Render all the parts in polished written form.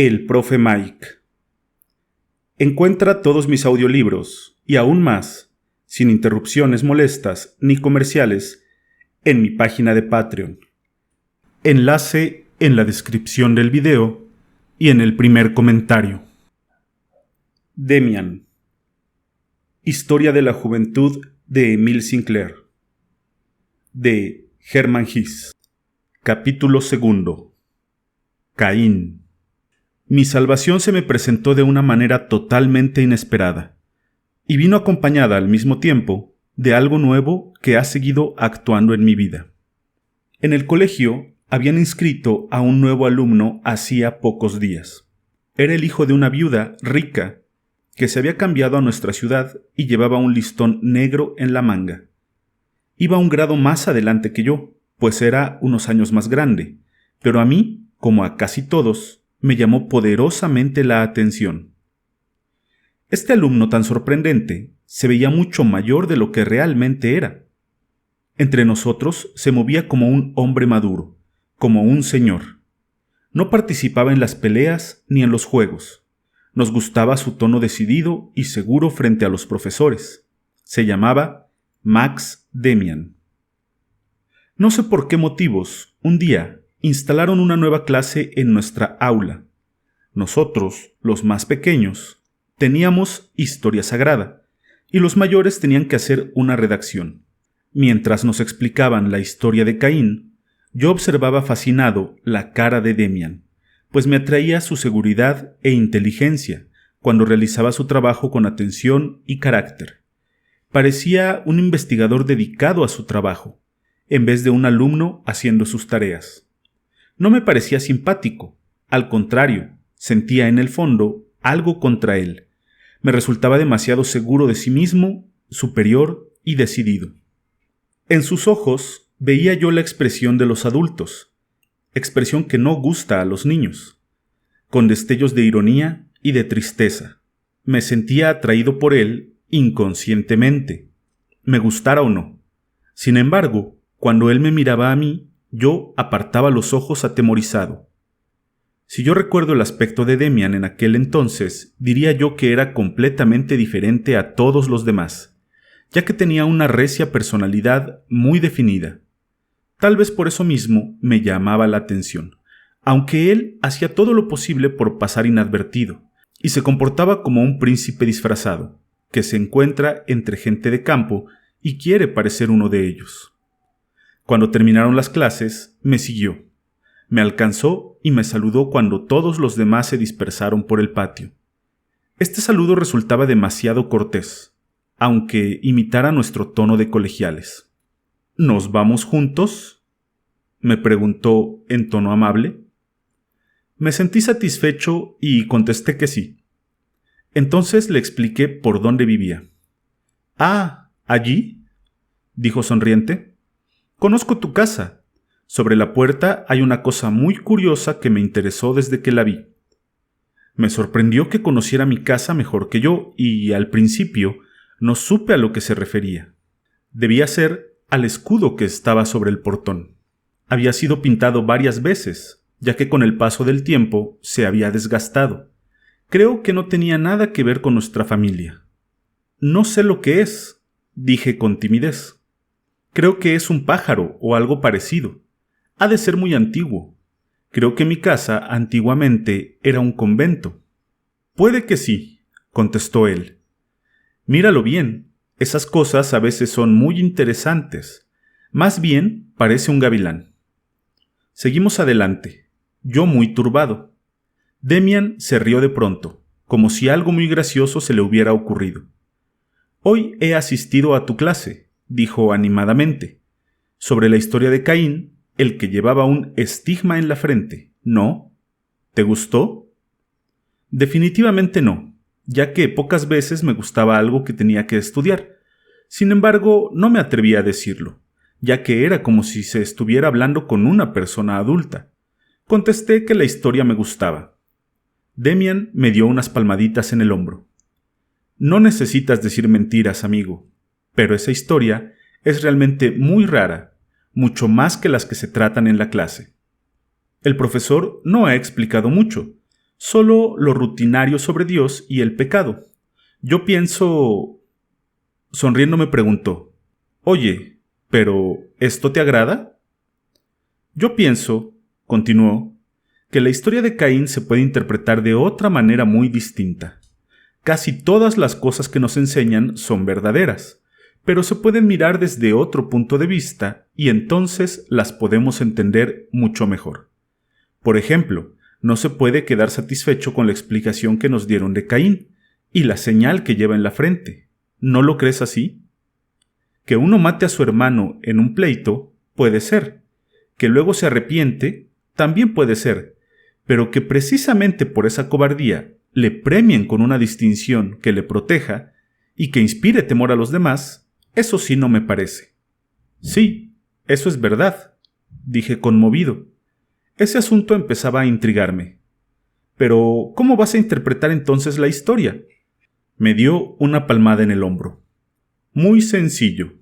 El profe Mike. Encuentra todos mis audiolibros y aún más, sin interrupciones molestas ni comerciales, en mi página de Patreon. Enlace en la descripción del video y en el primer comentario. Demian. Historia de la juventud de Emile Sinclair. De Hermann Hesse. Capítulo 2. Caín. Mi salvación se me presentó de una manera totalmente inesperada, y vino acompañada al mismo tiempo de algo nuevo que ha seguido actuando en mi vida. En el colegio habían inscrito a un nuevo alumno hacía pocos días. Era el hijo de una viuda rica que se había cambiado a nuestra ciudad y llevaba un listón negro en la manga. Iba un grado más adelante que yo, pues era unos años más grande, pero a mí, como a casi todos, me llamó poderosamente la atención. Este alumno tan sorprendente se veía mucho mayor de lo que realmente era. Entre nosotros se movía como un hombre maduro, como un señor. No participaba en las peleas ni en los juegos. Nos gustaba su tono decidido y seguro frente a los profesores. Se llamaba Max Demian. No sé por qué motivos, un día, instalaron una nueva clase en nuestra aula. Nosotros, los más pequeños, teníamos historia sagrada, y los mayores tenían que hacer una redacción. Mientras nos explicaban la historia de Caín, yo observaba fascinado la cara de Demian, pues me atraía su seguridad e inteligencia cuando realizaba su trabajo con atención y carácter. Parecía un investigador dedicado a su trabajo, en vez de un alumno haciendo sus tareas. No me parecía simpático, al contrario, sentía en el fondo algo contra él. Me resultaba demasiado seguro de sí mismo, superior y decidido. En sus ojos veía yo la expresión de los adultos, expresión que no gusta a los niños, con destellos de ironía y de tristeza. Me sentía atraído por él inconscientemente, me gustara o no. Sin embargo, cuando él me miraba a mí, yo apartaba los ojos atemorizado. Si yo recuerdo el aspecto de Demian en aquel entonces, diría yo que era completamente diferente a todos los demás, ya que tenía una recia personalidad muy definida. Tal vez por eso mismo me llamaba la atención, aunque él hacía todo lo posible por pasar inadvertido, y se comportaba como un príncipe disfrazado, que se encuentra entre gente de campo y quiere parecer uno de ellos. Cuando terminaron las clases, me siguió. Me alcanzó y me saludó cuando todos los demás se dispersaron por el patio. Este saludo resultaba demasiado cortés, aunque imitara nuestro tono de colegiales. ¿Nos vamos juntos?, me preguntó en tono amable. Me sentí satisfecho y contesté que sí. Entonces le expliqué por dónde vivía. «Ah, ¿allí?», dijo sonriente. «Conozco tu casa. Sobre la puerta hay una cosa muy curiosa que me interesó desde que la vi». Me sorprendió que conociera mi casa mejor que yo y, al principio, no supe a lo que se refería. Debía ser al escudo que estaba sobre el portón. Había sido pintado varias veces, ya que con el paso del tiempo se había desgastado. Creo que no tenía nada que ver con nuestra familia. «No sé lo que es», dije con timidez. «Creo que es un pájaro o algo parecido. Ha de ser muy antiguo. Creo que mi casa antiguamente era un convento». «Puede que sí», contestó él. «Míralo bien. Esas cosas a veces son muy interesantes. Más bien parece un gavilán». Seguimos adelante, yo muy turbado. Demian se rió de pronto, como si algo muy gracioso se le hubiera ocurrido. «Hoy he asistido a tu clase», dijo animadamente, «sobre la historia de Caín, el que llevaba un estigma en la frente, ¿no? ¿Te gustó?». «Definitivamente no, ya que pocas veces me gustaba algo que tenía que estudiar. Sin embargo, no me atreví a decirlo, ya que era como si se estuviera hablando con una persona adulta. Contesté que la historia me gustaba. Demian me dio unas palmaditas en el hombro. «No necesitas decir mentiras, amigo, pero esa historia es realmente muy rara, mucho más que las que se tratan en la clase. El profesor no ha explicado mucho, solo lo rutinario sobre Dios y el pecado. Yo pienso... Sonriendo me preguntó, «Oye, ¿pero esto te agrada?» Yo pienso, continuó, que la historia de Caín se puede interpretar de otra manera muy distinta. Casi todas las cosas que nos enseñan son verdaderas, pero se pueden mirar desde otro punto de vista y entonces las podemos entender mucho mejor. Por ejemplo, no se puede quedar satisfecho con la explicación que nos dieron de Caín y la señal que lleva en la frente. ¿No lo crees así? Que uno mate a su hermano en un pleito puede ser, que luego se arrepiente también puede ser, pero que precisamente por esa cobardía le premien con una distinción que le proteja y que inspire temor a los demás, eso sí no me parece. Sí, eso es verdad, dije conmovido. Ese asunto empezaba a intrigarme. Pero, ¿cómo vas a interpretar entonces la historia? Me dio una palmada en el hombro. Muy sencillo.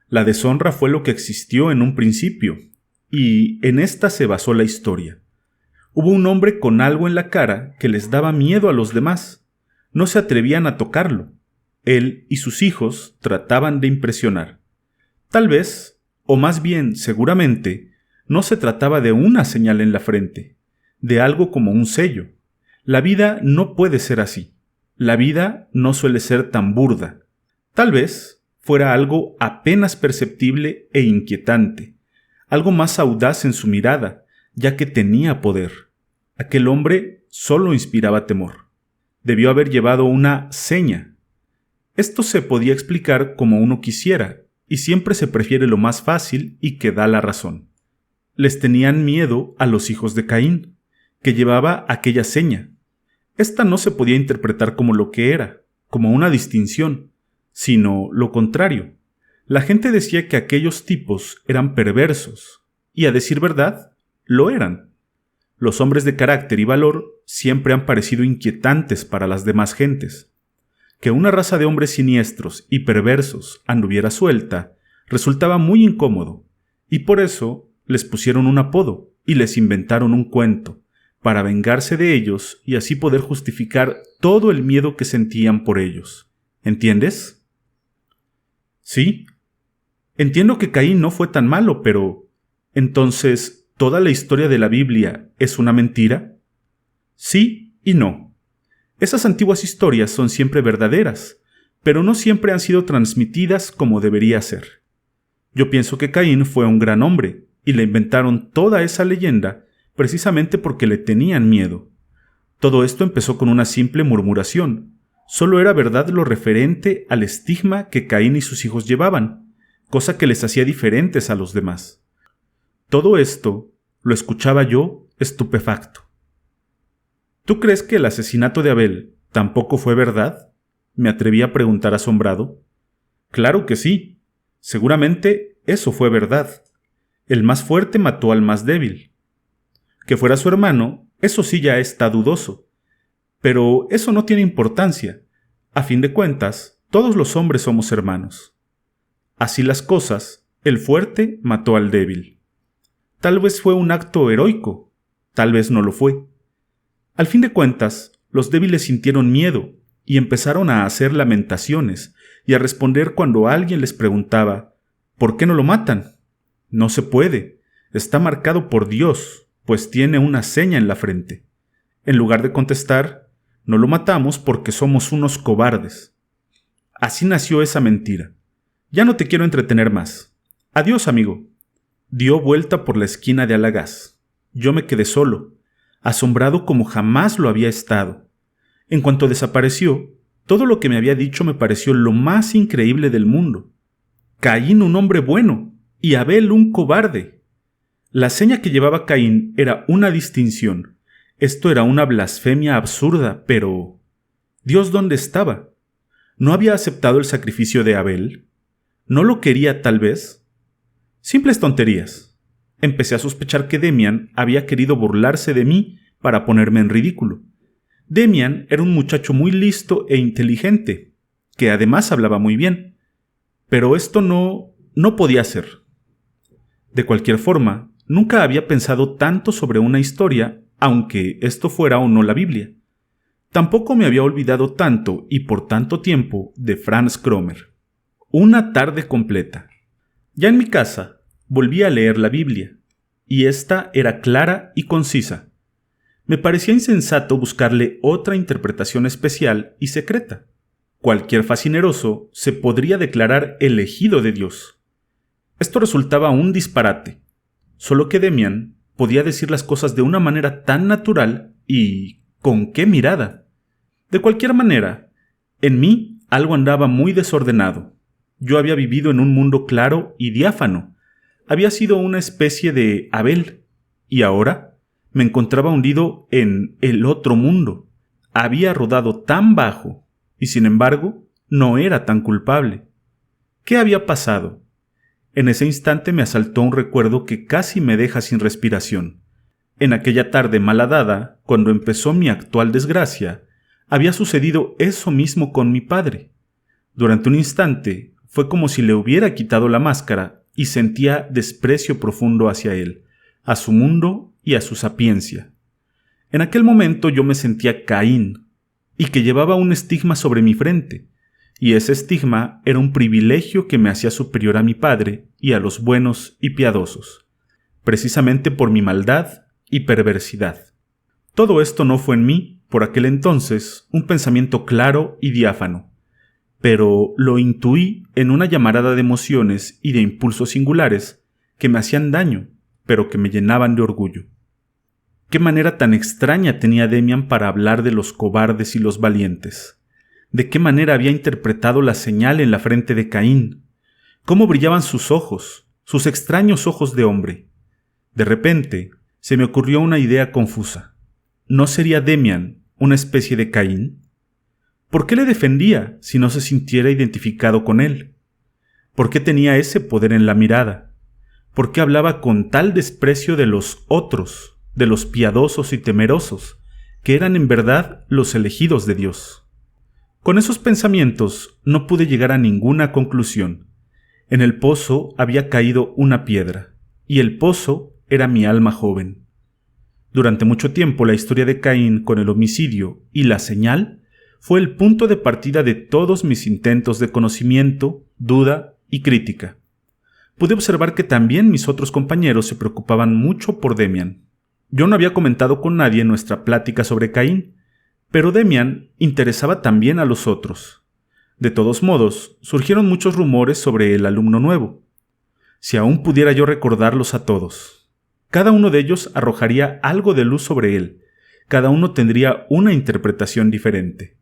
La deshonra fue lo que existió en un principio, y en esta se basó la historia. Hubo un hombre con algo en la cara que les daba miedo a los demás. No se atrevían a tocarlo. Él y sus hijos trataban de impresionar. Tal vez, o más bien seguramente, no se trataba de una señal en la frente, de algo como un sello. La vida no puede ser así. La vida no suele ser tan burda. Tal vez fuera algo apenas perceptible e inquietante, algo más audaz en su mirada, ya que tenía poder. Aquel hombre solo inspiraba temor. Debió haber llevado una seña. Esto se podía explicar como uno quisiera, y siempre se prefiere lo más fácil y que da la razón. Les tenían miedo a los hijos de Caín, que llevaba aquella seña. Esta no se podía interpretar como lo que era, como una distinción, sino lo contrario. La gente decía que aquellos tipos eran perversos, y a decir verdad, lo eran. Los hombres de carácter y valor siempre han parecido inquietantes para las demás gentes. Que una raza de hombres siniestros y perversos anduviera suelta resultaba muy incómodo, y por eso les pusieron un apodo y les inventaron un cuento, para vengarse de ellos y así poder justificar todo el miedo que sentían por ellos. ¿Entiendes? Sí. Entiendo que Caín no fue tan malo, pero... ¿entonces toda la historia de la Biblia es una mentira? Sí y no. Esas antiguas historias son siempre verdaderas, pero no siempre han sido transmitidas como debería ser. Yo pienso que Caín fue un gran hombre, y le inventaron toda esa leyenda precisamente porque le tenían miedo. Todo esto empezó con una simple murmuración. Solo era verdad lo referente al estigma que Caín y sus hijos llevaban, cosa que les hacía diferentes a los demás. Todo esto lo escuchaba yo estupefacto. ¿Tú crees que el asesinato de Abel tampoco fue verdad?, me atreví a preguntar asombrado. Claro que sí. Seguramente eso fue verdad. El más fuerte mató al más débil. Que fuera su hermano, eso sí ya está dudoso. Pero eso no tiene importancia. A fin de cuentas, todos los hombres somos hermanos. Así las cosas, el fuerte mató al débil. Tal vez fue un acto heroico, tal vez no lo fue. Al fin de cuentas, los débiles sintieron miedo y empezaron a hacer lamentaciones y a responder cuando alguien les preguntaba, ¿por qué no lo matan? No se puede, está marcado por Dios, pues tiene una seña en la frente. En lugar de contestar, no lo matamos porque somos unos cobardes. Así nació esa mentira. Ya no te quiero entretener más. Adiós, amigo. Dio vuelta por la esquina de Alagás. Yo me quedé solo, asombrado como jamás lo había estado. En cuanto desapareció, todo lo que me había dicho me pareció lo más increíble del mundo. Caín un hombre bueno y Abel un cobarde. La seña que llevaba Caín era una distinción. Esto era una blasfemia absurda, pero... ¿Dios dónde estaba? ¿No había aceptado el sacrificio de Abel? ¿No lo quería tal vez? Simples tonterías. Empecé a sospechar que Demian había querido burlarse de mí para ponerme en ridículo. Demian era un muchacho muy listo e inteligente, que además hablaba muy bien. Pero esto no podía ser. De cualquier forma, nunca había pensado tanto sobre una historia aunque esto fuera o no la Biblia. Tampoco me había olvidado tanto y por tanto tiempo de Franz Kromer. Una tarde completa. Ya en mi casa, volví a leer la Biblia, y esta era clara y concisa. Me parecía insensato buscarle otra interpretación especial y secreta. Cualquier facineroso se podría declarar elegido de Dios. Esto resultaba un disparate, solo que Demian podía decir las cosas de una manera tan natural y ¿con qué mirada? De cualquier manera, en mí algo andaba muy desordenado. Yo había vivido en un mundo claro y diáfano. Había sido una especie de Abel, y ahora me encontraba hundido en el otro mundo. Había rodado tan bajo, y sin embargo, no era tan culpable. ¿Qué había pasado? En ese instante me asaltó un recuerdo que casi me deja sin respiración. En aquella tarde malhadada, cuando empezó mi actual desgracia, había sucedido eso mismo con mi padre. Durante un instante, fue como si le hubiera quitado la máscara y sentía desprecio profundo hacia él, a su mundo y a su sapiencia. En aquel momento yo me sentía Caín, y que llevaba un estigma sobre mi frente, y ese estigma era un privilegio que me hacía superior a mi padre y a los buenos y piadosos, precisamente por mi maldad y perversidad. Todo esto no fue en mí, por aquel entonces, un pensamiento claro y diáfano, pero lo intuí en una llamarada de emociones y de impulsos singulares que me hacían daño, pero que me llenaban de orgullo. Qué manera tan extraña tenía Demian para hablar de los cobardes y los valientes. De qué manera había interpretado la señal en la frente de Caín. Cómo brillaban sus ojos, sus extraños ojos de hombre. De repente, se me ocurrió una idea confusa. ¿No sería Demian una especie de Caín? ¿Por qué le defendía si no se sintiera identificado con él? ¿Por qué tenía ese poder en la mirada? ¿Por qué hablaba con tal desprecio de los otros, de los piadosos y temerosos, que eran en verdad los elegidos de Dios? Con esos pensamientos no pude llegar a ninguna conclusión. En el pozo había caído una piedra, y el pozo era mi alma joven. Durante mucho tiempo la historia de Caín con el homicidio y la señal fue el punto de partida de todos mis intentos de conocimiento, duda y crítica. Pude observar que también mis otros compañeros se preocupaban mucho por Demian. Yo no había comentado con nadie nuestra plática sobre Caín, pero Demian interesaba también a los otros. De todos modos, surgieron muchos rumores sobre el alumno nuevo. Si aún pudiera yo recordarlos a todos. Cada uno de ellos arrojaría algo de luz sobre él. Cada uno tendría una interpretación diferente.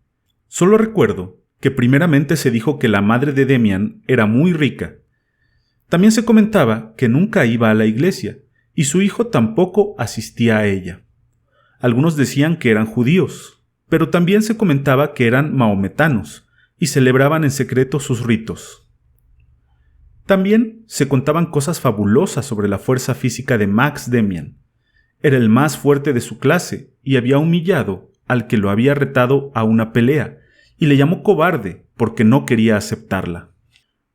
Solo recuerdo que primeramente se dijo que la madre de Demian era muy rica. También se comentaba que nunca iba a la iglesia, y su hijo tampoco asistía a ella. Algunos decían que eran judíos, pero también se comentaba que eran mahometanos, y celebraban en secreto sus ritos. También se contaban cosas fabulosas sobre la fuerza física de Max Demian. Era el más fuerte de su clase, y había humillado al que lo había retado a una pelea, y le llamó cobarde porque no quería aceptarla.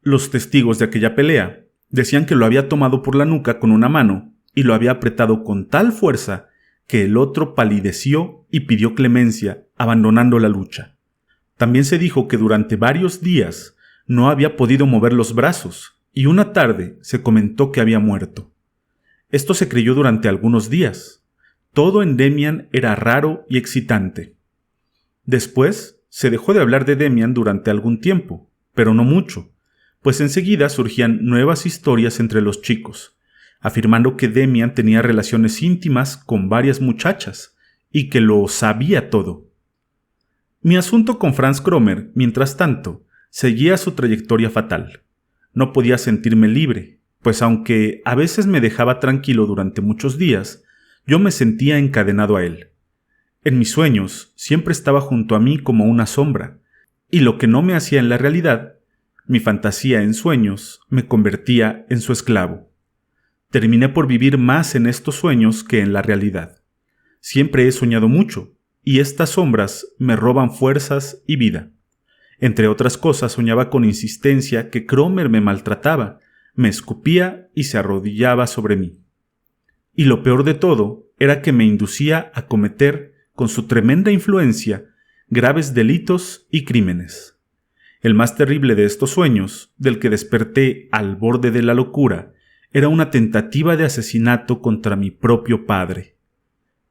Los testigos de aquella pelea decían que lo había tomado por la nuca con una mano y lo había apretado con tal fuerza que el otro palideció y pidió clemencia, abandonando la lucha. También se dijo que durante varios días no había podido mover los brazos, y una tarde se comentó que había muerto. Esto se creyó durante algunos días. Todo en Demian era raro y excitante. Después se dejó de hablar de Demian durante algún tiempo, pero no mucho, pues enseguida surgían nuevas historias entre los chicos, afirmando que Demian tenía relaciones íntimas con varias muchachas y que lo sabía todo. Mi asunto con Franz Kromer, mientras tanto, seguía su trayectoria fatal. No podía sentirme libre, pues aunque a veces me dejaba tranquilo durante muchos días, yo me sentía encadenado a él. En mis sueños siempre estaba junto a mí como una sombra, y lo que no me hacía en la realidad, mi fantasía en sueños me convertía en su esclavo. Terminé por vivir más en estos sueños que en la realidad. Siempre he soñado mucho, y estas sombras me roban fuerzas y vida. Entre otras cosas, soñaba con insistencia que Kromer me maltrataba, me escupía y se arrodillaba sobre mí. Y lo peor de todo era que me inducía a cometer, con su tremenda influencia, graves delitos y crímenes. El más terrible de estos sueños, del que desperté al borde de la locura, era una tentativa de asesinato contra mi propio padre.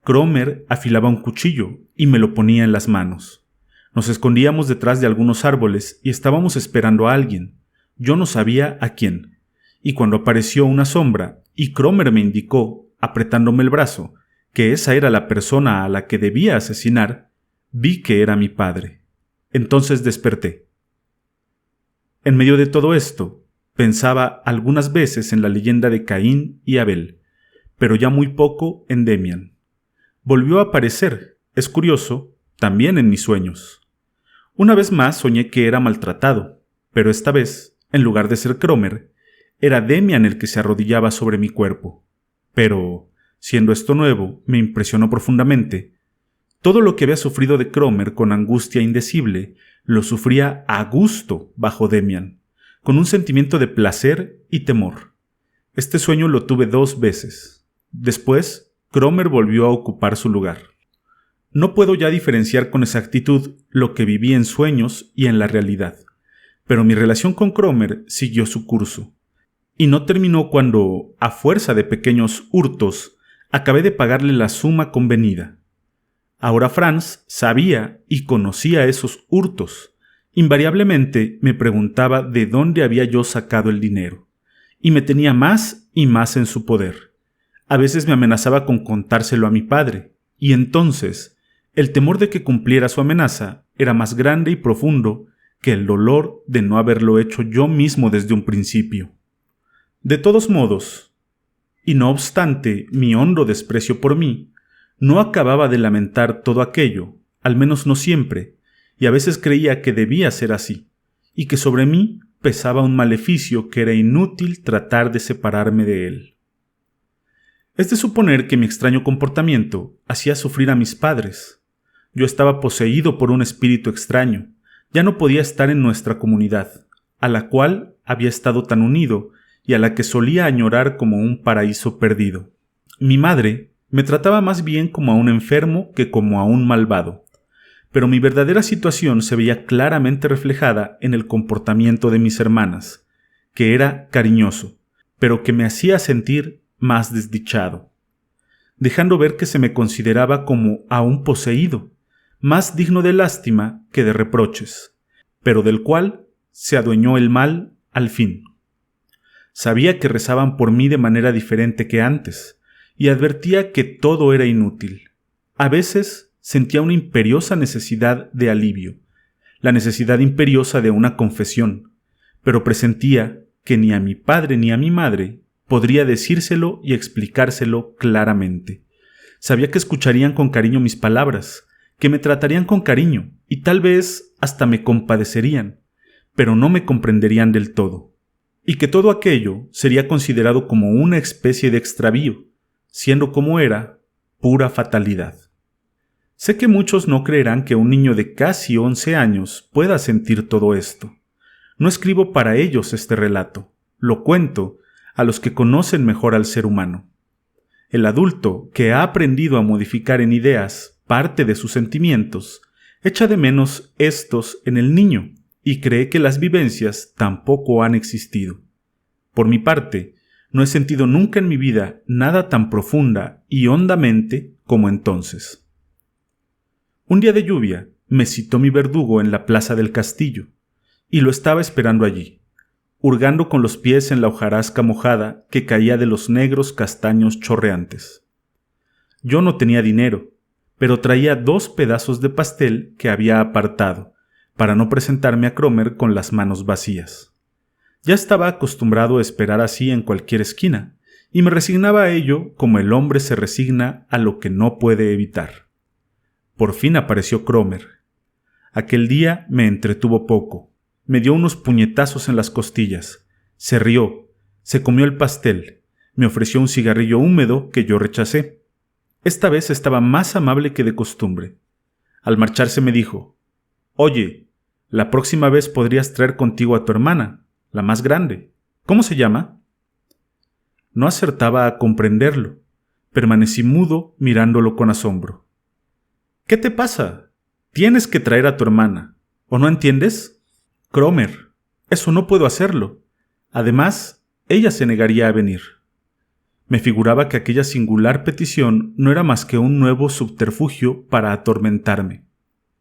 Cromer afilaba un cuchillo y me lo ponía en las manos. Nos escondíamos detrás de algunos árboles y estábamos esperando a alguien. Yo no sabía a quién. Y cuando apareció una sombra y Cromer me indicó, apretándome el brazo, que esa era la persona a la que debía asesinar, vi que era mi padre. Entonces desperté. En medio de todo esto, pensaba algunas veces en la leyenda de Caín y Abel, pero ya muy poco en Demian. Volvió a aparecer, es curioso, también en mis sueños. Una vez más soñé que era maltratado, pero esta vez, en lugar de ser Cromer, era Demian el que se arrodillaba sobre mi cuerpo. Pero, siendo esto nuevo, me impresionó profundamente. Todo lo que había sufrido de Cromer con angustia indecible, lo sufría a gusto bajo Demian, con un sentimiento de placer y temor. Este sueño lo tuve 2 veces. Después, Cromer volvió a ocupar su lugar. No puedo ya diferenciar con exactitud lo que viví en sueños y en la realidad, pero mi relación con Cromer siguió su curso, y no terminó cuando, a fuerza de pequeños hurtos, acabé de pagarle la suma convenida. Ahora Franz sabía y conocía esos hurtos. Invariablemente me preguntaba de dónde había yo sacado el dinero, y me tenía más y más en su poder. A veces me amenazaba con contárselo a mi padre, y entonces el temor de que cumpliera su amenaza era más grande y profundo que el dolor de no haberlo hecho yo mismo desde un principio. De todos modos, y no obstante mi hondo desprecio por mí, no acababa de lamentar todo aquello, al menos no siempre, y a veces creía que debía ser así, y que sobre mí pesaba un maleficio que era inútil tratar de separarme de él. Es de suponer que mi extraño comportamiento hacía sufrir a mis padres. Yo estaba poseído por un espíritu extraño, ya no podía estar en nuestra comunidad, a la cual había estado tan unido y a la que solía añorar como un paraíso perdido. Mi madre me trataba más bien como a un enfermo que como a un malvado, pero mi verdadera situación se veía claramente reflejada en el comportamiento de mis hermanas, que era cariñoso, pero que me hacía sentir más desdichado, dejando ver que se me consideraba como a un poseído, más digno de lástima que de reproches, pero del cual se adueñó el mal al fin. Sabía que rezaban por mí de manera diferente que antes, y advertía que todo era inútil. A veces sentía una imperiosa necesidad de alivio, la necesidad imperiosa de una confesión, pero presentía que ni a mi padre ni a mi madre podría decírselo y explicárselo claramente. Sabía que escucharían con cariño mis palabras, que me tratarían con cariño y tal vez hasta me compadecerían, pero no me comprenderían del todo, y que todo aquello sería considerado como una especie de extravío, siendo como era, pura fatalidad. Sé que muchos no creerán que un niño de casi 11 años pueda sentir todo esto. No escribo para ellos este relato, lo cuento a los que conocen mejor al ser humano. El adulto que ha aprendido a modificar en ideas parte de sus sentimientos, echa de menos estos en el niño y cree que las vivencias tampoco han existido. Por mi parte, no he sentido nunca en mi vida nada tan profunda y hondamente como entonces. Un día de lluvia me citó mi verdugo en la plaza del castillo, y lo estaba esperando allí, hurgando con los pies en la hojarasca mojada que caía de los negros castaños chorreantes. Yo no tenía dinero, pero traía 2 pedazos de pastel que había apartado, para no presentarme a Cromer con las manos vacías. Ya estaba acostumbrado a esperar así en cualquier esquina, y me resignaba a ello como el hombre se resigna a lo que no puede evitar. Por fin apareció Cromer. Aquel día me entretuvo poco. Me dio unos puñetazos en las costillas, se rió, se comió el pastel, me ofreció un cigarrillo húmedo que yo rechacé. Esta vez estaba más amable que de costumbre. Al marcharse me dijo: «Oye, la próxima vez podrías traer contigo a tu hermana, la más grande. ¿Cómo se llama?» No acertaba a comprenderlo, Permanecí mudo, mirándolo con asombro. ¿Qué te pasa? Tienes que traer a tu hermana. ¿O no entiendes? Cromer, eso no puedo hacerlo. Además, ella se negaría a venir. Me figuraba que aquella singular petición no era más que un nuevo subterfugio para atormentarme.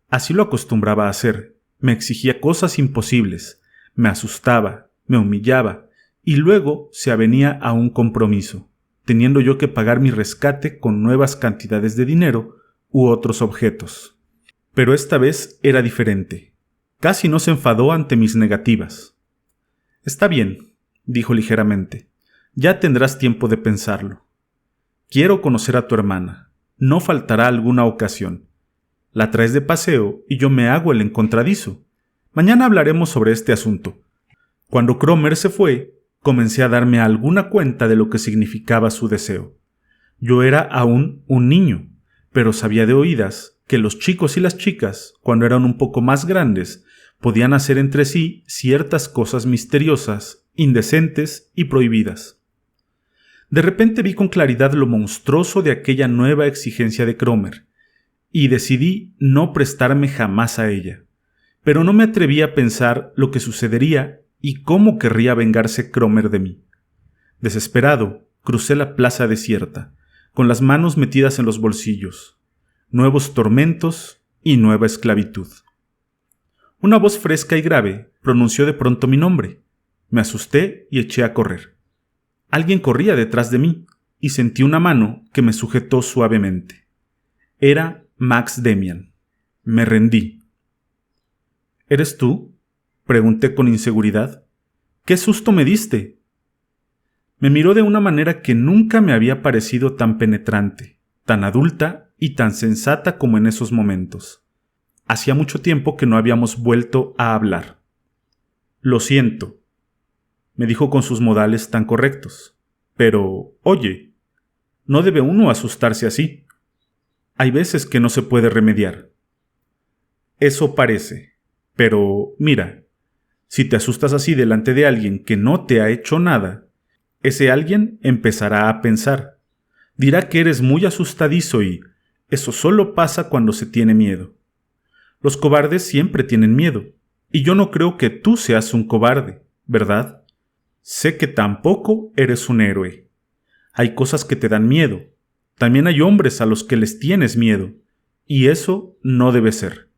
Así lo acostumbraba a hacer. Me exigía cosas imposibles, me asustaba, me humillaba, y luego se avenía a un compromiso, teniendo yo que pagar mi rescate con nuevas cantidades de dinero u otros objetos. Pero esta vez era diferente. Casi no se enfadó ante mis negativas. Está bien, dijo ligeramente. Ya tendrás tiempo de pensarlo. Quiero conocer a tu hermana. No faltará alguna ocasión. La traes de paseo y yo me hago el encontradizo. Mañana hablaremos sobre este asunto. Cuando Cromer se fue, comencé a darme alguna cuenta de lo que significaba su deseo. Yo era aún un niño, pero sabía de oídas que los chicos y las chicas, cuando eran un poco más grandes, podían hacer entre sí ciertas cosas misteriosas, indecentes y prohibidas. De repente vi con claridad lo monstruoso de aquella nueva exigencia de Cromer, y decidí no prestarme jamás a ella. Pero no me atreví a pensar lo que sucedería y cómo querría vengarse Cromer de mí. Desesperado, crucé la plaza desierta, con las manos metidas en los bolsillos. Nuevos tormentos y nueva esclavitud. Una voz fresca y grave pronunció de pronto mi nombre. Me asusté y eché a correr. Alguien corría detrás de mí y sentí una mano que me sujetó suavemente. Era Max Demian. Me rendí. ¿Eres tú?, pregunté con inseguridad. ¡Qué susto me diste! Me miró de una manera que nunca me había parecido tan penetrante, tan adulta y tan sensata como en esos momentos. Hacía mucho tiempo que no habíamos vuelto a hablar. Lo siento, me dijo con sus modales tan correctos. Pero, oye, no debe uno asustarse así. Hay veces que no se puede remediar. Eso parece. Pero, mira, si te asustas así delante de alguien que no te ha hecho nada, ese alguien empezará a pensar. Dirá que eres muy asustadizo y eso solo pasa cuando se tiene miedo. Los cobardes siempre tienen miedo, y yo no creo que tú seas un cobarde, ¿verdad? Sé que tampoco eres un héroe. Hay cosas que te dan miedo. También hay hombres a los que les tienes miedo, y eso no debe ser.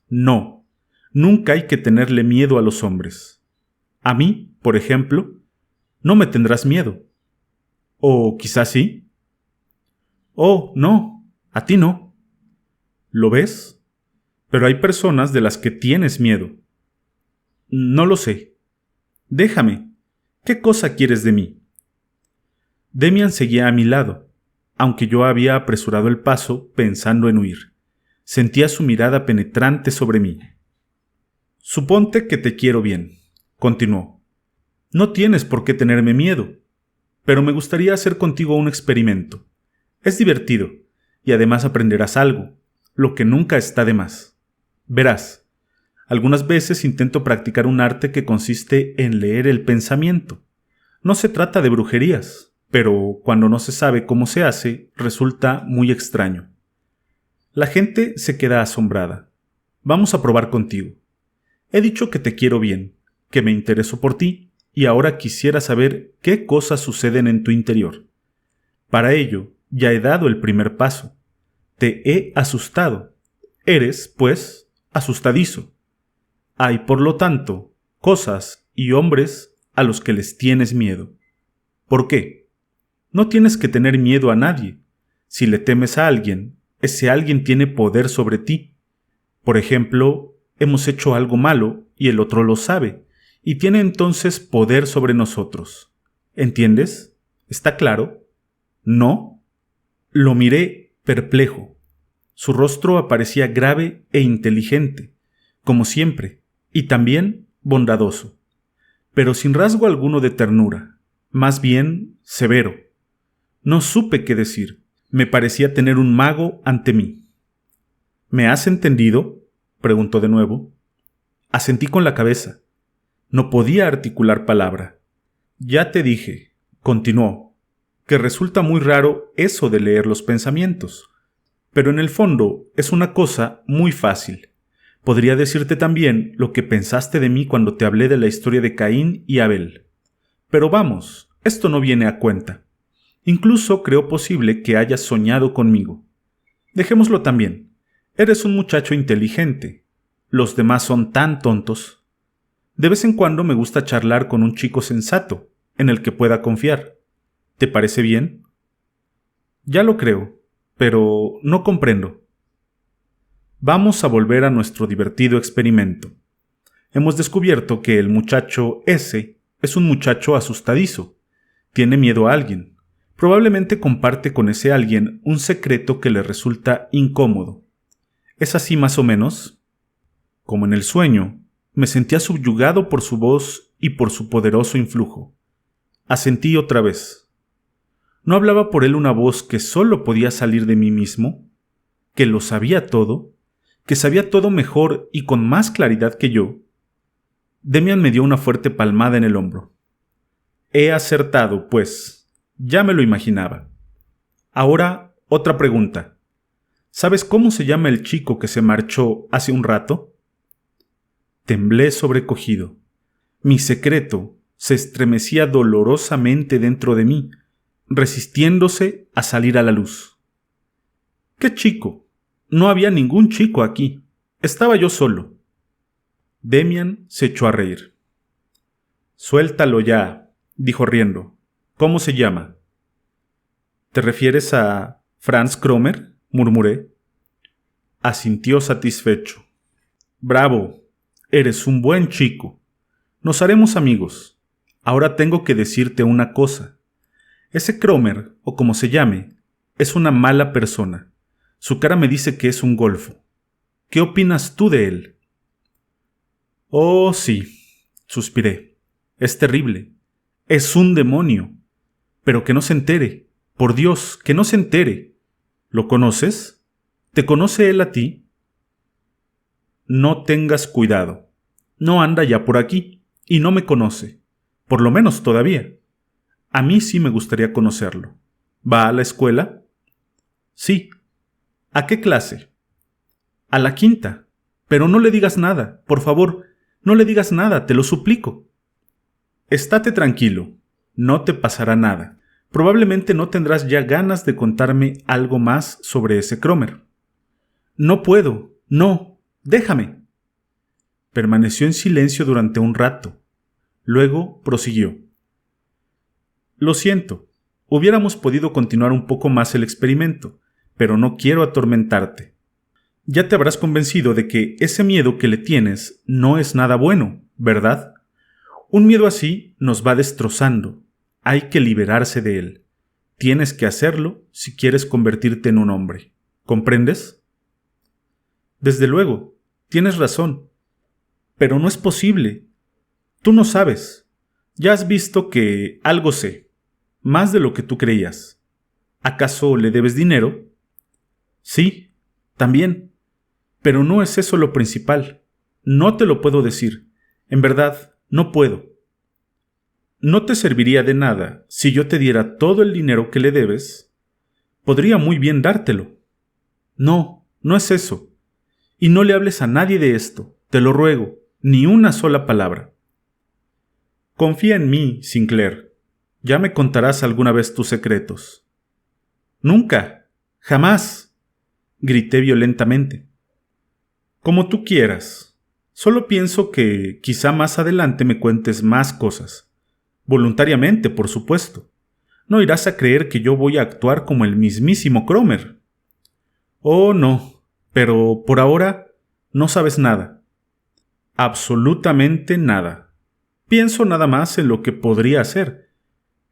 No, nunca hay que tenerle miedo a los hombres. A mí, por ejemplo, no me tendrás miedo. ¿O quizás sí? Oh, no, a ti no. ¿Lo ves? Pero hay personas de las que tienes miedo. No lo sé. Déjame. ¿Qué cosa quieres de mí? Demian seguía a mi lado, aunque yo había apresurado el paso pensando en huir. Sentía su mirada penetrante sobre mí. Suponte que te quiero bien, continuó. No tienes por qué tenerme miedo, pero me gustaría hacer contigo un experimento. Es divertido, y además aprenderás algo, lo que nunca está de más. Verás, algunas veces intento practicar un arte que consiste en leer el pensamiento. No se trata de brujerías, pero cuando no se sabe cómo se hace, resulta muy extraño. La gente se queda asombrada. Vamos a probar contigo. He dicho que te quiero bien, que me intereso por ti, y ahora quisiera saber qué cosas suceden en tu interior. Para ello, ya he dado el primer paso. Te he asustado. Eres, pues, asustadizo. Hay, por lo tanto, cosas y hombres a los que les tienes miedo. ¿Por qué? No tienes que tener miedo a nadie. Si le temes a alguien, ese alguien tiene poder sobre ti. Por ejemplo, hemos hecho algo malo y el otro lo sabe, y tiene entonces poder sobre nosotros. ¿Entiendes? ¿Está claro? ¿No? Lo miré perplejo. Su rostro aparecía grave e inteligente, como siempre, y también bondadoso, pero sin rasgo alguno de ternura, más bien severo. No supe qué decir. Me parecía tener un mago ante mí. ¿Me has entendido?, preguntó de nuevo. Asentí con la cabeza. No podía articular palabra. Ya te dije, continuó, que resulta muy raro eso de leer los pensamientos, pero en el fondo es una cosa muy fácil. Podría decirte también lo que pensaste de mí cuando te hablé de la historia de Caín y Abel. Pero vamos, esto no viene a cuenta. Incluso creo posible que hayas soñado conmigo. Dejémoslo también. Eres un muchacho inteligente. Los demás son tan tontos. De vez en cuando me gusta charlar con un chico sensato, en el que pueda confiar. ¿Te parece bien? Ya lo creo, pero no comprendo. Vamos a volver a nuestro divertido experimento. Hemos descubierto que el muchacho S es un muchacho asustadizo. Tiene miedo a alguien. Probablemente comparte con ese alguien un secreto que le resulta incómodo. ¿Es así más o menos? Como en el sueño, me sentía subyugado por su voz y por su poderoso influjo. Asentí otra vez. ¿No hablaba por él una voz que solo podía salir de mí mismo? ¿Que lo sabía todo? ¿Que sabía todo mejor y con más claridad que yo? Demian me dio una fuerte palmada en el hombro. He acertado, pues. Ya me lo imaginaba. Ahora, otra pregunta. ¿Sabes cómo se llama el chico que se marchó hace un rato? Temblé sobrecogido. Mi secreto se estremecía dolorosamente dentro de mí, resistiéndose a salir a la luz. ¿Qué chico? No había ningún chico aquí. Estaba yo solo. Demian se echó a reír. Suéltalo ya, dijo riendo. ¿Cómo se llama? ¿Te refieres a Franz Kromer?, murmuré. Asintió satisfecho. Bravo, eres un buen chico. Nos haremos amigos. Ahora tengo que decirte una cosa. Ese Kromer, o como se llame, es una mala persona. Su cara me dice que es un golfo. ¿Qué opinas tú de él? Oh, sí, suspiré. Es terrible. Es un demonio. Pero que no se entere. Por Dios, que no se entere. ¿Lo conoces? ¿Te conoce él a ti? No tengas cuidado. No anda ya por aquí, y no me conoce. Por lo menos todavía. A mí sí me gustaría conocerlo. ¿Va a la escuela? Sí. ¿A qué clase? A la 5ª. Pero no le digas nada, por favor. No le digas nada, te lo suplico. Estate tranquilo. No te pasará nada. Probablemente no tendrás ya ganas de contarme algo más sobre ese Kromer. No puedo. No. Déjame. Permaneció en silencio durante un rato. Luego prosiguió. Lo siento. Hubiéramos podido continuar un poco más el experimento, pero no quiero atormentarte. Ya te habrás convencido de que ese miedo que le tienes no es nada bueno, ¿verdad? Un miedo así nos va destrozando. Hay que liberarse de él. Tienes que hacerlo si quieres convertirte en un hombre. ¿Comprendes? Desde luego, tienes razón. Pero no es posible. Tú no sabes. Ya has visto que algo sé. Más de lo que tú creías. ¿Acaso le debes dinero? Sí, también. Pero no es eso lo principal. No te lo puedo decir. En verdad, no puedo. No te serviría de nada si yo te diera todo el dinero que le debes. Podría muy bien dártelo. No, no es eso. Y no le hables a nadie de esto, te lo ruego, ni una sola palabra. Confía en mí, Sinclair. Ya me contarás alguna vez tus secretos. Nunca, jamás, grité violentamente. Como tú quieras. Solo pienso que quizá más adelante me cuentes más cosas. Voluntariamente, por supuesto. No irás a creer que yo voy a actuar como el mismísimo Kromer. Oh, no, pero por ahora no sabes nada. Absolutamente nada. Pienso nada más en lo que podría hacer,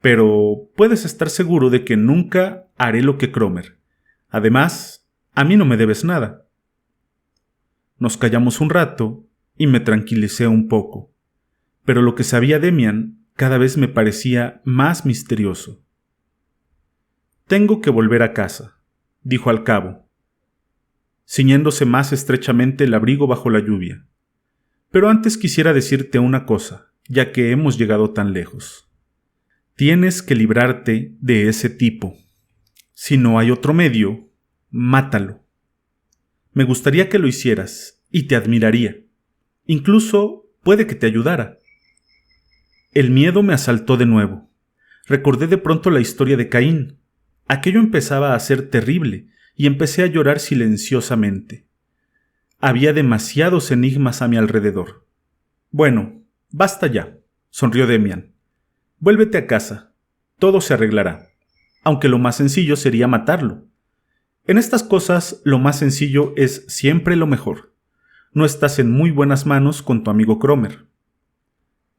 pero puedes estar seguro de que nunca haré lo que Kromer. Además, a mí no me debes nada. Nos callamos un rato y me tranquilicé un poco, pero lo que sabía Demian cada vez me parecía más misterioso. Tengo que volver a casa, dijo al cabo, ciñéndose más estrechamente el abrigo bajo la lluvia. Pero antes quisiera decirte una cosa, ya que hemos llegado tan lejos. Tienes que librarte de ese tipo. Si no hay otro medio, mátalo. Me gustaría que lo hicieras y te admiraría. Incluso puede que te ayudara. El miedo me asaltó de nuevo. Recordé de pronto la historia de Caín. Aquello empezaba a ser terrible y empecé a llorar silenciosamente. Había demasiados enigmas a mi alrededor. Bueno, basta ya, sonrió Demian. Vuélvete a casa. Todo se arreglará. Aunque lo más sencillo sería matarlo. En estas cosas, lo más sencillo es siempre lo mejor. No estás en muy buenas manos con tu amigo Cromer.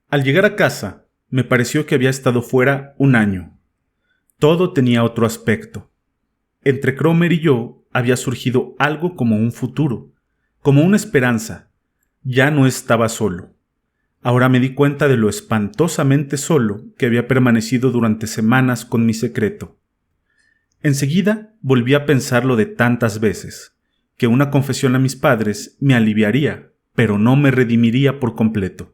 Al llegar a casa, me pareció que había estado fuera un año. Todo tenía otro aspecto. Entre Cromer y yo había surgido algo como un futuro, como una esperanza. Ya no estaba solo. Ahora me di cuenta de lo espantosamente solo que había permanecido durante semanas con mi secreto. Enseguida volví a pensarlo de tantas veces, que una confesión a mis padres me aliviaría, pero no me redimiría por completo.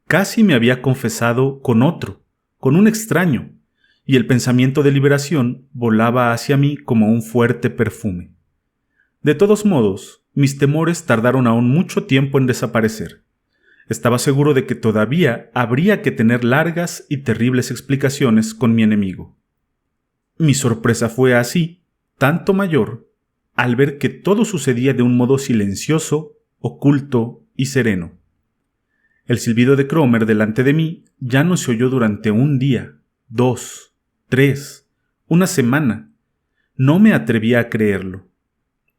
Casi me había confesado con otro, con un extraño, y el pensamiento de liberación volaba hacia mí como un fuerte perfume. De todos modos, mis temores tardaron aún mucho tiempo en desaparecer. Estaba seguro de que todavía habría que tener largas y terribles explicaciones con mi enemigo. Mi sorpresa fue así, tanto mayor, al ver que todo sucedía de un modo silencioso, oculto y sereno. El silbido de Cromer delante de mí ya no se oyó durante un día, 2, 3, una semana. No me atrevía a creerlo.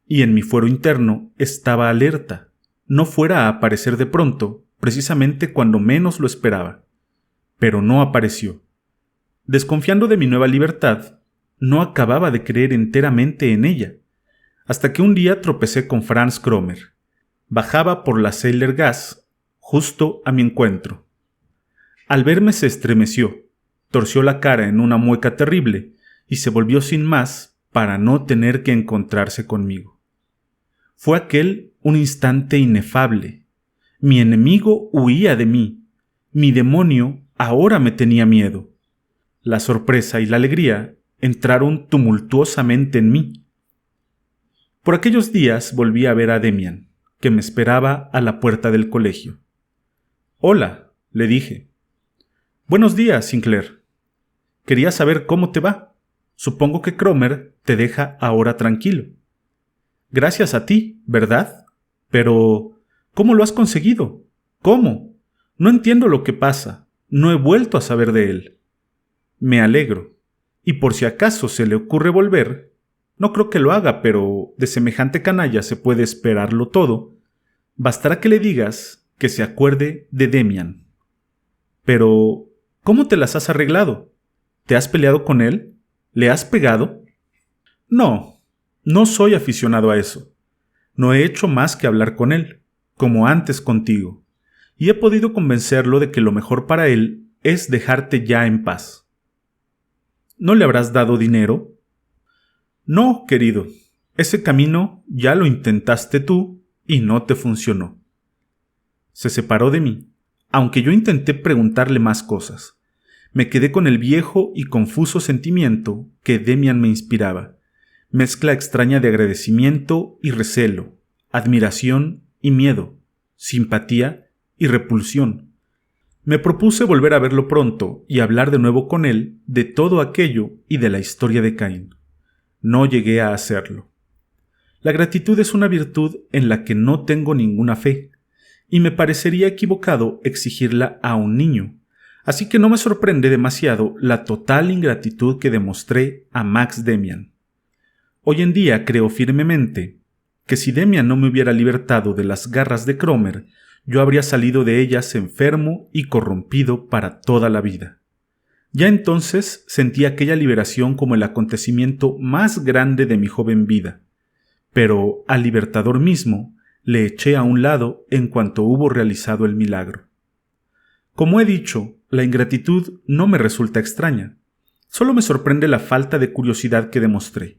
Y en mi fuero interno estaba alerta, no fuera a aparecer de pronto, precisamente cuando menos lo esperaba. Pero no apareció. Desconfiando de mi nueva libertad, no acababa de creer enteramente en ella, hasta que un día tropecé con Franz Cromer. Bajaba por la Seilergasse, justo a mi encuentro. Al verme se estremeció, torció la cara en una mueca terrible y se volvió sin más para no tener que encontrarse conmigo. Fue aquel un instante inefable. Mi enemigo huía de mí. Mi demonio ahora me tenía miedo. La sorpresa y la alegría entraron tumultuosamente en mí. Por aquellos días volví a ver a Demian, que me esperaba a la puerta del colegio. «Hola», le dije. «Buenos días, Sinclair. Quería saber cómo te va. Supongo que Cromer te deja ahora tranquilo». «Gracias a ti, ¿verdad? Pero, ¿cómo lo has conseguido? ¿Cómo? No entiendo lo que pasa. No he vuelto a saber de él». «Me alegro. Y por si acaso se le ocurre volver, no creo que lo haga, pero de semejante canalla se puede esperarlo todo, bastará que le digas que se acuerde de Demian». «Pero, ¿cómo te las has arreglado? ¿Te has peleado con él? ¿Le has pegado?» «No, no soy aficionado a eso. No he hecho más que hablar con él, como antes contigo, y he podido convencerlo de que lo mejor para él es dejarte ya en paz». «¿No le habrás dado dinero?» «No, querido. Ese camino ya lo intentaste tú y no te funcionó». Se separó de mí, aunque yo intenté preguntarle más cosas. Me quedé con el viejo y confuso sentimiento que Demian me inspiraba, mezcla extraña de agradecimiento y recelo, admiración y miedo, simpatía y repulsión. Me propuse volver a verlo pronto y hablar de nuevo con él de todo aquello y de la historia de Caín. No llegué a hacerlo. La gratitud es una virtud en la que no tengo ninguna fe, y me parecería equivocado exigirla a un niño, así que no me sorprende demasiado la total ingratitud que demostré a Max Demian. Hoy en día creo firmemente que si Demian no me hubiera libertado de las garras de Cromer, yo habría salido de ellas enfermo y corrompido para toda la vida. Ya entonces sentí aquella liberación como el acontecimiento más grande de mi joven vida, pero al libertador mismo le eché a un lado en cuanto hubo realizado el milagro. Como he dicho, la ingratitud no me resulta extraña. Solo me sorprende la falta de curiosidad que demostré.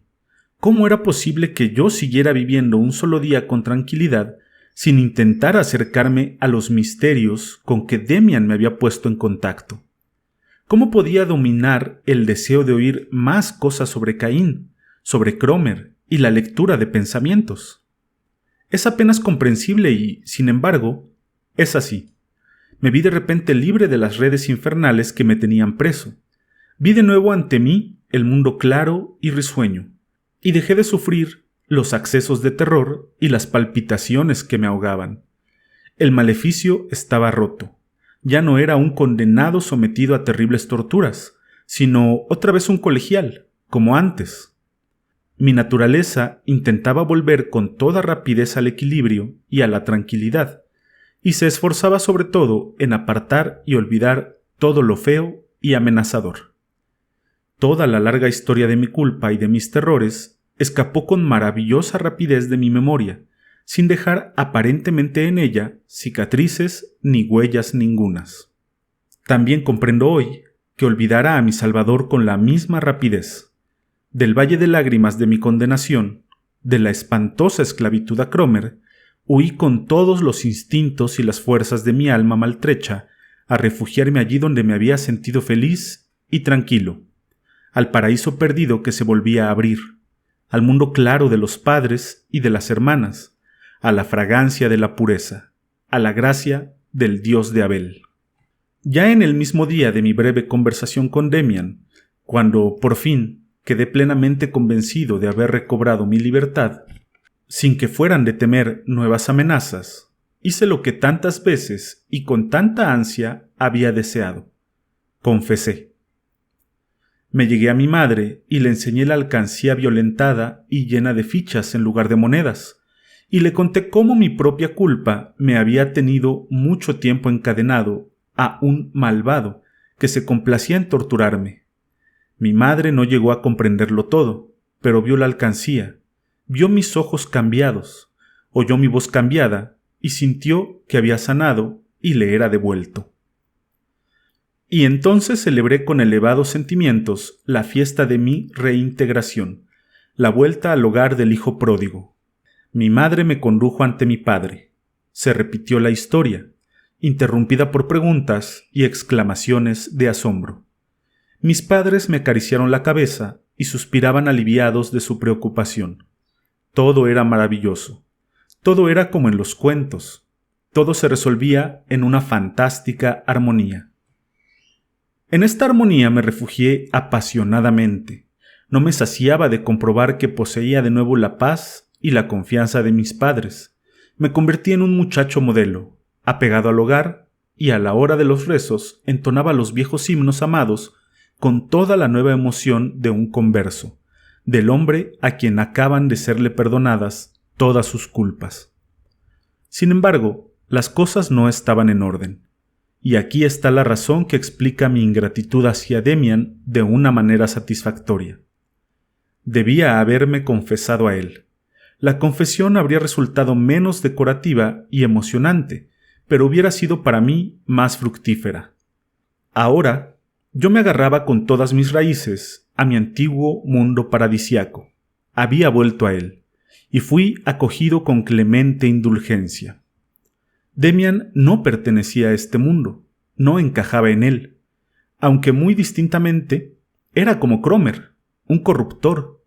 ¿Cómo era posible que yo siguiera viviendo un solo día con tranquilidad sin intentar acercarme a los misterios con que Demian me había puesto en contacto? ¿Cómo podía dominar el deseo de oír más cosas sobre Caín, sobre Cromer y la lectura de pensamientos? Es apenas comprensible y, sin embargo, es así. Me vi de repente libre de las redes infernales que me tenían preso. Vi de nuevo ante mí el mundo claro y risueño, y dejé de sufrir los accesos de terror y las palpitaciones que me ahogaban. El maleficio estaba roto. Ya no era un condenado sometido a terribles torturas, sino otra vez un colegial, como antes. Mi naturaleza intentaba volver con toda rapidez al equilibrio y a la tranquilidad, y se esforzaba sobre todo en apartar y olvidar todo lo feo y amenazador. Toda la larga historia de mi culpa y de mis terrores escapó con maravillosa rapidez de mi memoria, sin dejar aparentemente en ella cicatrices ni huellas ningunas. También comprendo hoy que olvidara a mi Salvador con la misma rapidez. Del valle de lágrimas de mi condenación, de la espantosa esclavitud a Cromer, huí con todos los instintos y las fuerzas de mi alma maltrecha a refugiarme allí donde me había sentido feliz y tranquilo, al paraíso perdido que se volvía a abrir, al mundo claro de los padres y de las hermanas, a la fragancia de la pureza, a la gracia del Dios de Abel. Ya en el mismo día de mi breve conversación con Demian, cuando, por fin, quedé plenamente convencido de haber recobrado mi libertad, sin que fueran de temer nuevas amenazas, hice lo que tantas veces y con tanta ansia había deseado. Confesé. Me llegué a mi madre y le enseñé la alcancía violentada y llena de fichas en lugar de monedas, y le conté cómo mi propia culpa me había tenido mucho tiempo encadenado a un malvado que se complacía en torturarme. Mi madre no llegó a comprenderlo todo, pero vio la alcancía, vio mis ojos cambiados, oyó mi voz cambiada y sintió que había sanado y le era devuelto. Y entonces celebré con elevados sentimientos la fiesta de mi reintegración, la vuelta al hogar del hijo pródigo. Mi madre me condujo ante mi padre. Se repitió la historia, interrumpida por preguntas y exclamaciones de asombro. Mis padres me acariciaron la cabeza y suspiraban aliviados de su preocupación. Todo era maravilloso. Todo era como en los cuentos. Todo se resolvía en una fantástica armonía. En esta armonía me refugié apasionadamente. No me saciaba de comprobar que poseía de nuevo la paz y la confianza de mis padres. Me convertí en un muchacho modelo, apegado al hogar, y a la hora de los rezos entonaba los viejos himnos amados con toda la nueva emoción de un converso, del hombre a quien acaban de serle perdonadas todas sus culpas. Sin embargo, las cosas no estaban en orden, y aquí está la razón que explica mi ingratitud hacia Demian de una manera satisfactoria. Debía haberme confesado a él. La confesión habría resultado menos decorativa y emocionante, pero hubiera sido para mí más fructífera. Ahora, yo me agarraba con todas mis raíces a mi antiguo mundo paradisiaco. Había vuelto a él, y fui acogido con clemente indulgencia. Demian no pertenecía a este mundo, no encajaba en él, aunque muy distintamente era como Cromer, un corruptor.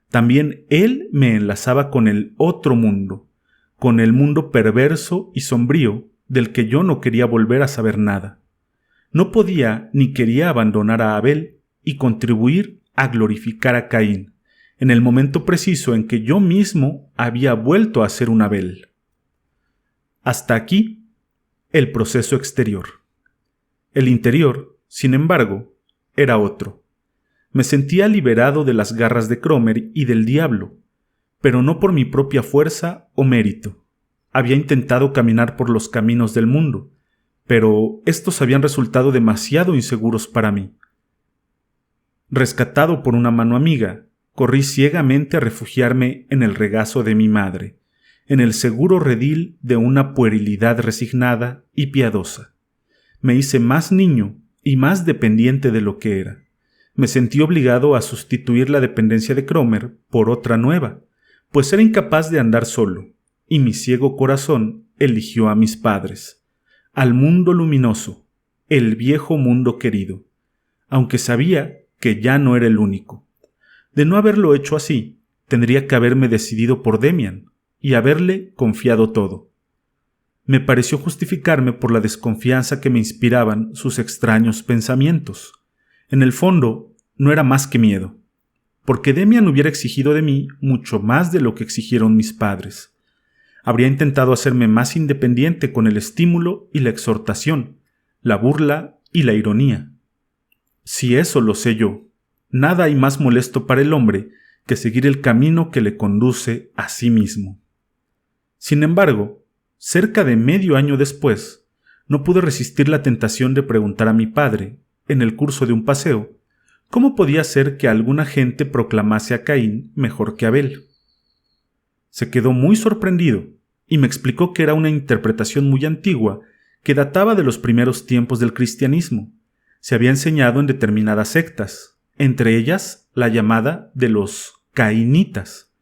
También él me enlazaba con el otro mundo, con el mundo perverso y sombrío del que yo no quería volver a saber nada. No podía ni quería abandonar a Abel y contribuir a glorificar a Caín, en el momento preciso en que yo mismo había vuelto a ser un Abel. Hasta aquí, el proceso exterior. El interior, sin embargo, era otro. Me sentía liberado de las garras de Cromer y del diablo, pero no por mi propia fuerza o mérito. Había intentado caminar por los caminos del mundo, pero estos habían resultado demasiado inseguros para mí. Rescatado por una mano amiga, corrí ciegamente a refugiarme en el regazo de mi madre, en el seguro redil de una puerilidad resignada y piadosa. Me hice más niño y más dependiente de lo que era. Me sentí obligado a sustituir la dependencia de Cromer por otra nueva, pues era incapaz de andar solo, y mi ciego corazón eligió a mis padres, al mundo luminoso, el viejo mundo querido, aunque sabía que ya no era el único. De no haberlo hecho así, tendría que haberme decidido por Demian y haberle confiado todo. Me pareció justificarme por la desconfianza que me inspiraban sus extraños pensamientos. En el fondo, no era más que miedo, porque Demian hubiera exigido de mí mucho más de lo que exigieron mis padres. Habría intentado hacerme más independiente con el estímulo y la exhortación, la burla y la ironía. Si eso lo sé yo, nada hay más molesto para el hombre que seguir el camino que le conduce a sí mismo. Sin embargo, cerca de medio año después, no pude resistir la tentación de preguntar a mi padre, en el curso de un paseo, cómo podía ser que alguna gente proclamase a Caín mejor que Abel. Se quedó muy sorprendido y me explicó que era una interpretación muy antigua que databa de los primeros tiempos del cristianismo. Se había enseñado en determinadas sectas, entre ellas la llamada de los cainitas.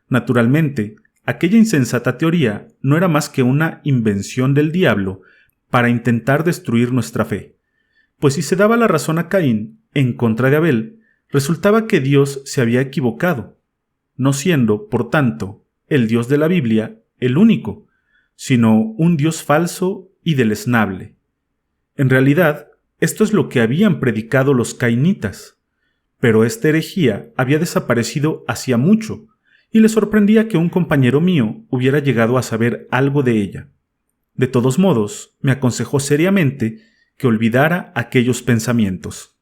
Naturalmente, aquella insensata teoría no era más que una invención del diablo para intentar destruir nuestra fe, pues si se daba la razón a Caín en contra de Abel, resultaba que Dios se había equivocado, no siendo, por tanto, el Dios de la Biblia el único, sino un Dios falso y deleznable. En realidad, esto es lo que habían predicado los cainitas, pero esta herejía había desaparecido hacía mucho, y le sorprendía que un compañero mío hubiera llegado a saber algo de ella. De todos modos, me aconsejó seriamente que olvidara aquellos pensamientos.